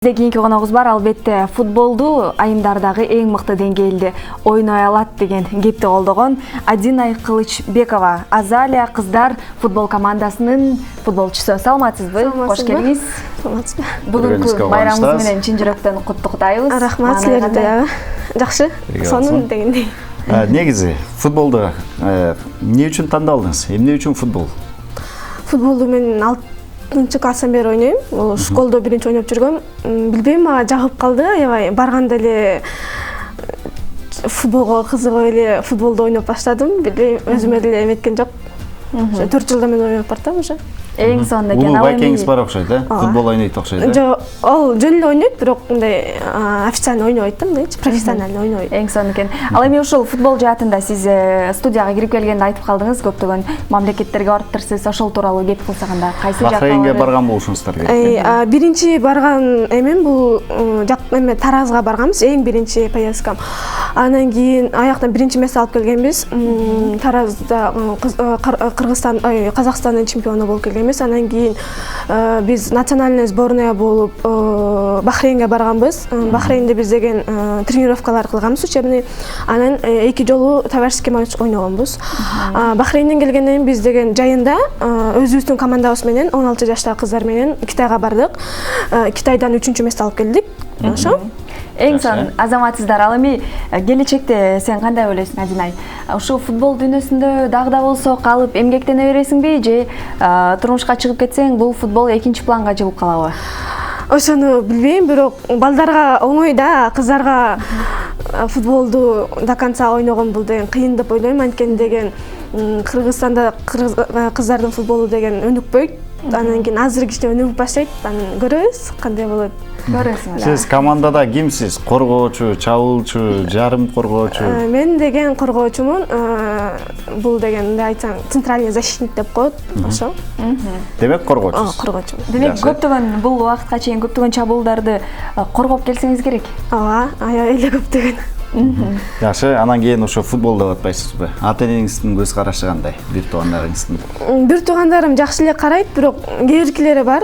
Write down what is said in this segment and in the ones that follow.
Бизде кийинки коногубуз бар, албетте футболду айымдардагы эң мыкты деңгээлде ойной алат деген кепти колдогон Адинай Кылычбекова, Азалия кыздар футбол командасынын футболчусу. Саламатсызбы? Кош келиңиз. Саламатсызбы. Бүгүнкү байрамыңыз менен чын жүрөктөн куттуктайбыз. Рахмат силерге. Жакшы. Сонун дегендей. Негизи футболду эмне үчүн тандалдыңыз? Эмне үчүн футбол? Футболду мен 6-класстан бери ойнойм. Бул школдо биринчи ойноп жүргөм. Билбейм, мага жагып калды. Аябай барганда эле футболго кызыгып эле футболду ойноп баштадым. Билбейм, өзүмө деле эметкен жок. 4 жылдан мен ойноп бартам уже. Эң сонун экен. Улуу байкеңиз бар окшойт, футбол ойнойт окшойт. Жок, ал жөн эле ойнойт, бирок мындай официально ойнобойт да, мындайчы, профессионально ойнобойт. Эң сонун экен. Ал эми ушул футбол жаатында сиз студияга кирип келгенде айтып калдыңыз, көптөгөн мамлекеттерге барыптырсыз. Ошол тууралуу кеп кылсак анда кайсы жакка? Бахрейнге барган болушуңуздар керек. Биринчи барган эмем бул эме Таразга барганбыз, эң биринчи поездкам. Анан кийин аяктан биринчи месте алып келгенбиз. Таразда Кыргызстан, Казакстандын чемпиону болуп келгенбиз. Анан кийин биз национальный сборная болуп Бахрейнге барганбыз. Бахрейнде биз деген тренировкалар кылганбыз учебный. Анан 2 жолу товарищеский матч ойногонбуз. Бахрейнден келгенден кийин биз деген жайында өзүбүздүн командабыз менен 16 жаштагы кыздар менен Китайга бардык. Китайдан 3-чү месте алып келдик. Ошо. Эң сонун азаматсыздар. Ал эми келечекте сен кандай ойлойсуң, Адинай? Ушул футбол дүйнөсүндө дагы да болсо калып эмгектене бересиңби же турмушка чыгып кетсең бул футбол экинчи планга жыгып калабы? Ошону билбейм, бирок балдарга оңой да, кыздарга футболду до конца ойногон бул деген кыйын деп ойлойм. Анткени деген Кыргызстанда кыздардын футболу деген өнүкпөйт. Анан кийин азыр кичине өнүгүп баштайт. Анан көрөбүз кандай болот. Көрөсүң. Сиз командада кимсиз? Коргоочу, чабуулчу, жарым коргоочу? Мен деген коргоочумун. Бул деген мындай айтсаң, центральный защитник деп коет. Ошо. Демек коргоочусуз. Коргоочу. Демек көптөгөн бул убакытка чейин көптөгөн чабуулдарды коргоп келсеңиз керек. Ооба, аябай эле көптөгөн. Жакшы, анан кийин ошо футболду деп атпайсызбы? Ата-энеңиздин көз карашы кандай? Бир туугандарыңыздын? Бир туугандарым жакшы эле карайт, бирок кээбиркилери бар.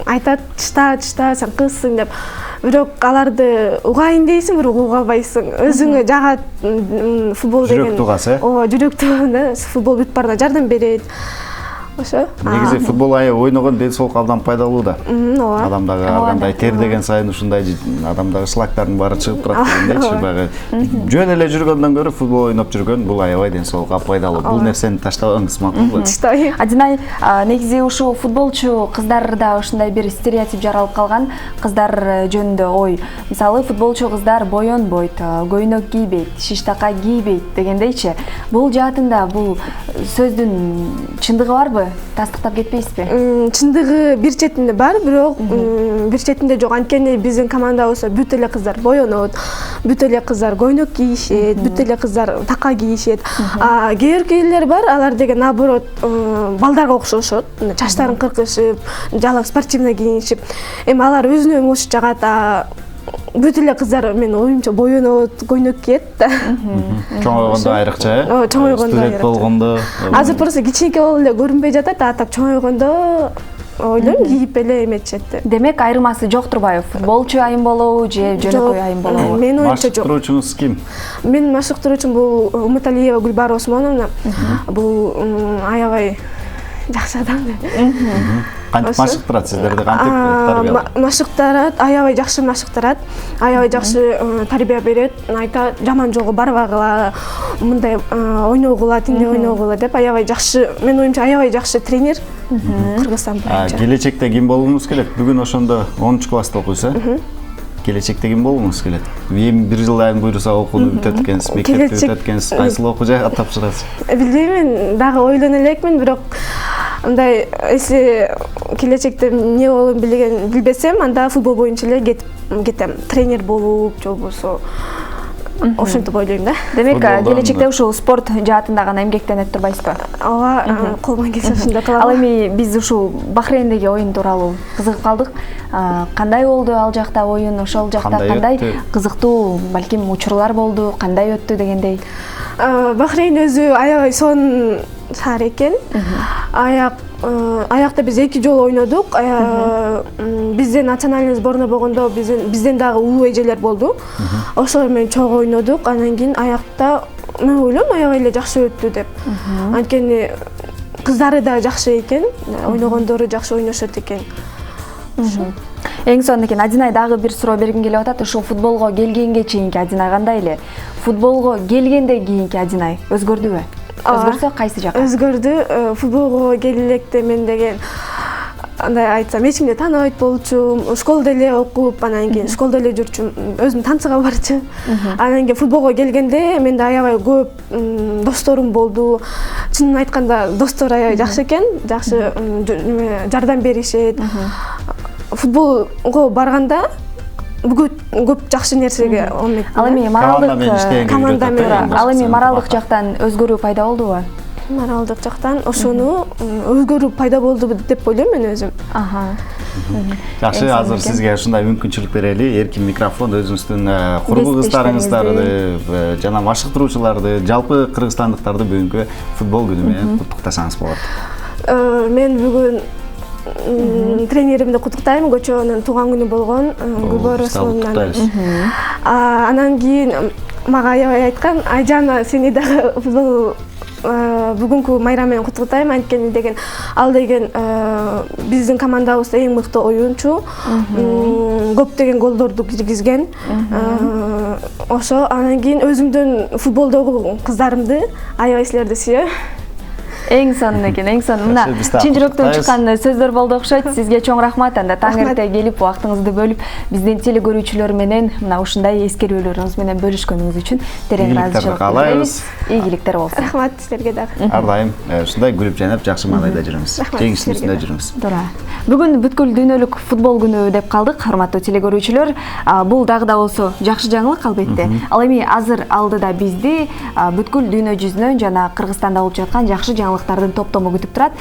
Айтат, чыта, сен кызсың деп. Бирок аларды угайын дейсиң, бирок угабайсың. Өзүңө жагат футбол деген. Жүрөк тугасы. Ооба, жүрөк туганда футбол бүт барына жардам берет. Ошо. Негизи футбол ойногон ден соолукка абдан пайдалуу да. Ооба. Адамдагы ар кандай тер деген сайын ушундай адамдагы шлактардын баары чыгып турат дегендейчи. Баягы жөн эле жүргөндөн көрө футбол ойноп жүргөн бул аябай ден соолукка пайдалуу. Бул нерсени таштабаңыз макулбу? Таштабайм. Адинай, негизи ушул футболчу кыздарда ушундай бир стереотип жаралып калган. Кыздар жөнүндө ой. Мисалы, футболчу кыздар боенбойт, көйнөк кийбейт, шиштака кийбейт дегендейчи. Бул жаатында бул сөздүн чындыгы барбы? Тастыктап кетпейсизби? Чындыгы бир четинде бар, бирок бир четинде жок. Анткени биздин командабызда бүт эле кыздар боенот, бүт эле кыздар көйнөк кийишет, бүт эле кыздар така кийишет. Кээбиркилер бар, алар деген наоборот балдарга окшошот. Чачтарын кыркышып, жалаң спортивный кийинишип. Эми алар өзүнө оңош жагат. Бүт эле кыздар мен оюмча боенот, көйнөк кийет да. Чоңойгондо айрыкча, чоңойгондо студент болгондо. Азыр просто кичинекей болуп эле көрүнбөй жатат, а так чоңойгондо ойлойм кийип эле эметишет. Демек айырмасы жок турбайбы? Футболчу айым болобу же жөнөкөй айым болобу? Мен оюмча жок. Машыктыруучуңуз ким? Менин машыктыруучум бул Уматалиева Гүлбара Осмоновна. Бул аябай жакшы адам. Кантип машыктырат сиздерди, кантип тарбиялайт? Машыктырат, аябай жакшы машыктырат, аябай жакшы тарбия берет. Айтат, жаман жолго барбагыла, мындай ойногула, тиңде ойногула деп аябай жакшы. Мен оюмча аябай жакшы тренер Кыргызстан боюнча. Келечекте ким болуңуз келет? Бүгүн ошондо 10-класста окуйсуз, келечекте ким болуңуз келет? Эми бир жыл айын буйруса окууну бүтөт экенсиз, мектепти бүтөт экенсиз, кайсыл окуу жайга тапшырасыз? Билбейм, дагы ойлоно элекмин, бирок мындай если келечекте эмне болуп билбесем, анда футбол боюнча эле кетем. Тренер болуп, же болбосо ошентип ойлойм да. Демек, келечекте ушул спорт жаатында гана эмгектенет турбайсызбы? Ооба, колуман келсе ошондой кылам. Ал эми биз ушул Бахрейндеги оюн тууралуу кызыгып калдык. Кандай болду ал жакта оюн, ошол жакта кандай кызыктуу, балким учурлар болду, кандай өттү дегендей? Бахрейн өзү аябай сонун шаар экен. Аяк аякта биз 2 жолу ойнодук. Биздин национальный сборная болгондо бизден дагы улуу эжелер болду. Ошолор менен чогуу ойнодук. Анан кийин аякта мен ойлойм аябай эле жакшы өттү деп. Анткени кыздары да жакшы экен, ойногондору жакшы ойношот экен. Эң сонун экен. Адинай дагы бир суроо бергим келип атат. Ушул футболго келгенге чейинки Адинай кандай эле? Футболго келгенден кийинки Адинай өзгөрдүбү? Өзгөрсө кайсы жакка? Өзгөрдү. Футболго келе электе мен деген андай айтсам эч кимди тааныбайт болчумун. Школда эле окуп, анан кийин школда эле жүрчүм. Өзүм танцыга барчу. Анан кийин футболго келгенде менде аябай көп досторум болду. Чынын айтканда достор аябай жакшы экен. Жакшы жардам беришет. Футболго барганда көп жакшы нерсеге умет. Ал эми моралдык жактан өзгөрүү пайда болдубу? Моралдык жактан ошону өзгөрүү пайда болду деп ойлойм мен өзүм. Жакшы, азыр сизге ушундай мүмкүнчүлүк берели. Эркин микрофон өзүңүздүн курбу кыздарыңыздарды жана машыктыруучуларды, жалпы кыргызстандыктарды бүгүнкү футбол күнү менен куттуктасаңыз болот. Мен бүгүн тренеримди куттуктайм. Көчөнүн тууган күнү болгон. Гүлбөр Расуловнан. Анан кийин мага аябай айткан, Айжана сени дагы футбол бүгүнкү майрам менен куттуктайм. Анткени деген ал деген биздин командабызда эң мыкты оюнчу. Көптөгөн голдорду киргизген. Ошо анан кийин өзүмдүн футболдогу кыздарымды аябай силерди сүйөм. Эң сонун экен, эң сонун. Мына чын жүрөктөн чыккан сөздөр болду окшойт. Сизге чоң рахмат. Анда таң эрте келип, убактыңызды бөлүп, биздин теле көрүүчүлөр менен мына ушундай эскерүүлөрүңүз менен бөлүшкөнүңүз үчүн терең ыраазычылык билдиребиз. Ийгиликтер болсун. Рахмат силерге дагы. Ар дайым ушундай күлүп жайнап жакшы маанайда жүрүңүз. Жеңиштин үстүндө жүрүңүз. Туура. Бүгүн бүткүл дүйнөлүк футбол күнү деп калдык, урматтуу теле көрүүчүлөр. Бул дагы да болсо жакшы жаңылык албетте. Ал эми азыр алдыда бизди бүткүл дүйнө жүзүнөн жана Кыргызстанда болуп жаткан жакшы жаңылыктардын топтому күтүп турат.